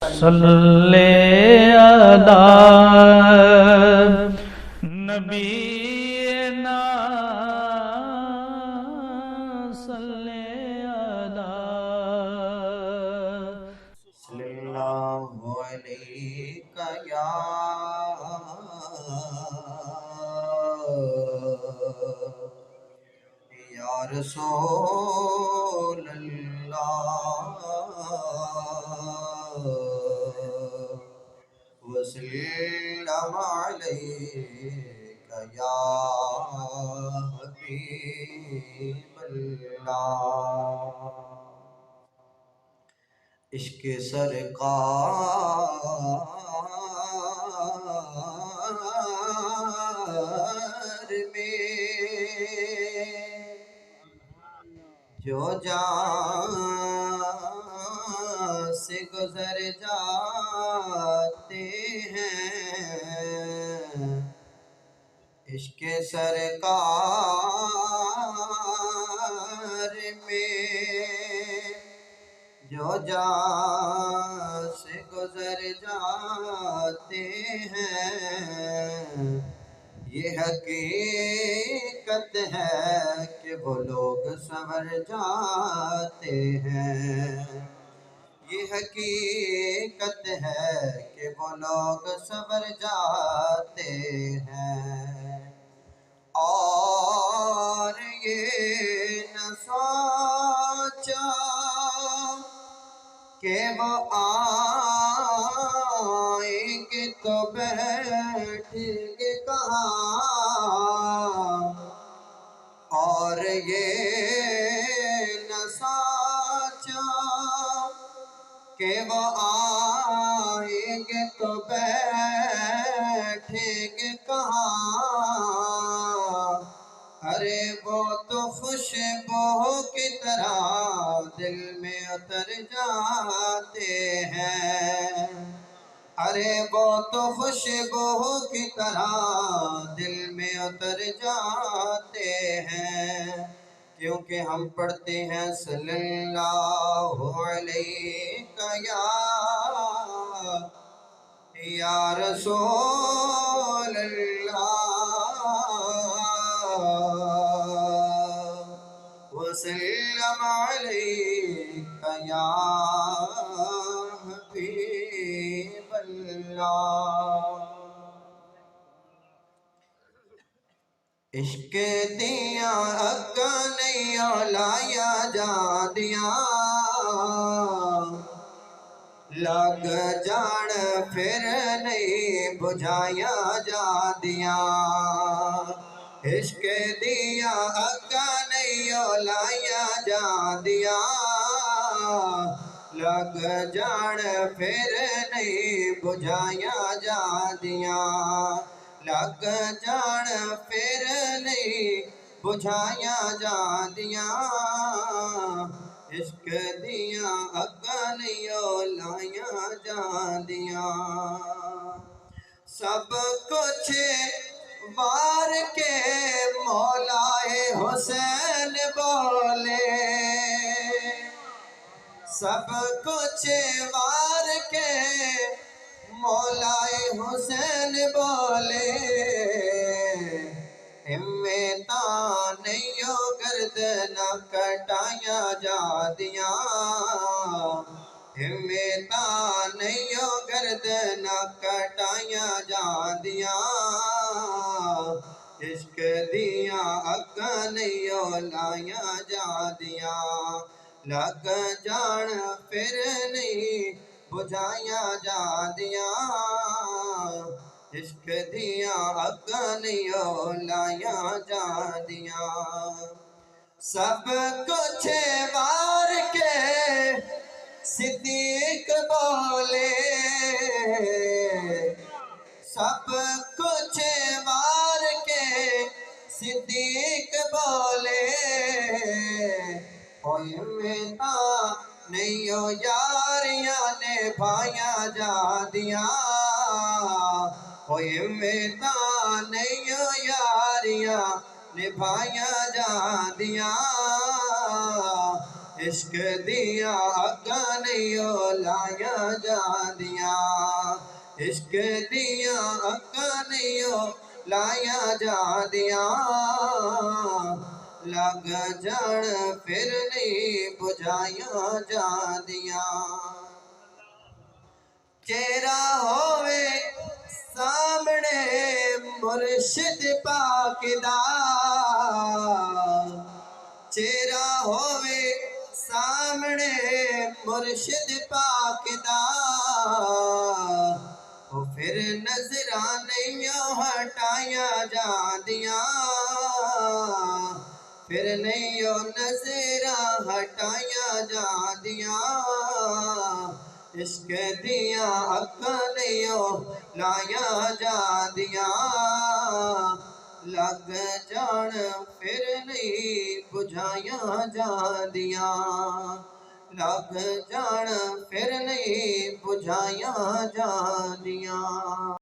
صلی علی نبینا صلی علی صلی اللہ علیہ یا رسول اللہ وسلم علیک یا حبیب اللہ عشق سرکار میں جو جان سے گزر جاتے ہیں عشق سرکار میں جو جان سے گزر جاتے ہیں یہ حقیقت ہے کہ وہ لوگ سنور جاتے ہیں یہ حقیقت ہے کہ وہ لوگ سنور جاتے ہیں اور یہ نہ سوچا کہ وہ آئیں گے تو بیٹھیں گے کہاں اور یہ نہ سوچا کہ وہ آئیں گے تو بیٹھیں گے کہاں ارے وہ تو خوشبو کی طرح دل میں اتر جاتے ہیں ارے وہ تو خوشبو کی طرح دل میں اتر جاتے ہیں کیونکہ ہم پڑھتے ہیں صلی اللہ علیہ یا رسول اللہ وسلم علیک یا حبیب اللہ عشق دیا اکا نہیں لایا جا دیا لگ جان پھر نہیں بجھایا جا دیا عشق دیا اکا نہیں لایا جا دیا لگ جان پھر نہیں بجھایا جا دیا لگ جان پھر نہیں بجھایا جا دیا عشق دیا اگا نہیں لایا جا دیا سب کچھ وار کے مولا حسین بولے سب کچھ وار کے مولا حسین بولے نہیں گردن کٹایا جا دیا نہیں گردن کٹایا جا دیا عشق دیا اگا نہیں لایا جا دیا لگ جان پھر نہیں بجھایا جا دیا عشق دیا اگا نہیں لایا جا دیا سب کچھ وار کے صدیق بولے سب کچھ وار کے صدیق بولے نہیں یاریاں نے بھایا جا دیا نہیں یاریاں نبھایا جا دیا عشق دیا اگاں نہیں لایا جاندیاں عشق دیا اگاں نہیں لایا جاندیاں لگ جان پھر نہیں بجھائیاں جاندیاں چہرہ ہووے سامنے مرشد پاک دا چہرہ ہووے سامنے مرشد پاک دا او پھر نظراں نہیں ہٹایا جاندیاں پھر نہیں نظراں ہٹایا جاندیاں عشق دیا اگاں نہیں لایا جاندیاں لگ جان پھر نہیں بجھائیاں جاندیاں لگ جان پھر نہیں بجھائیاں جاندیاں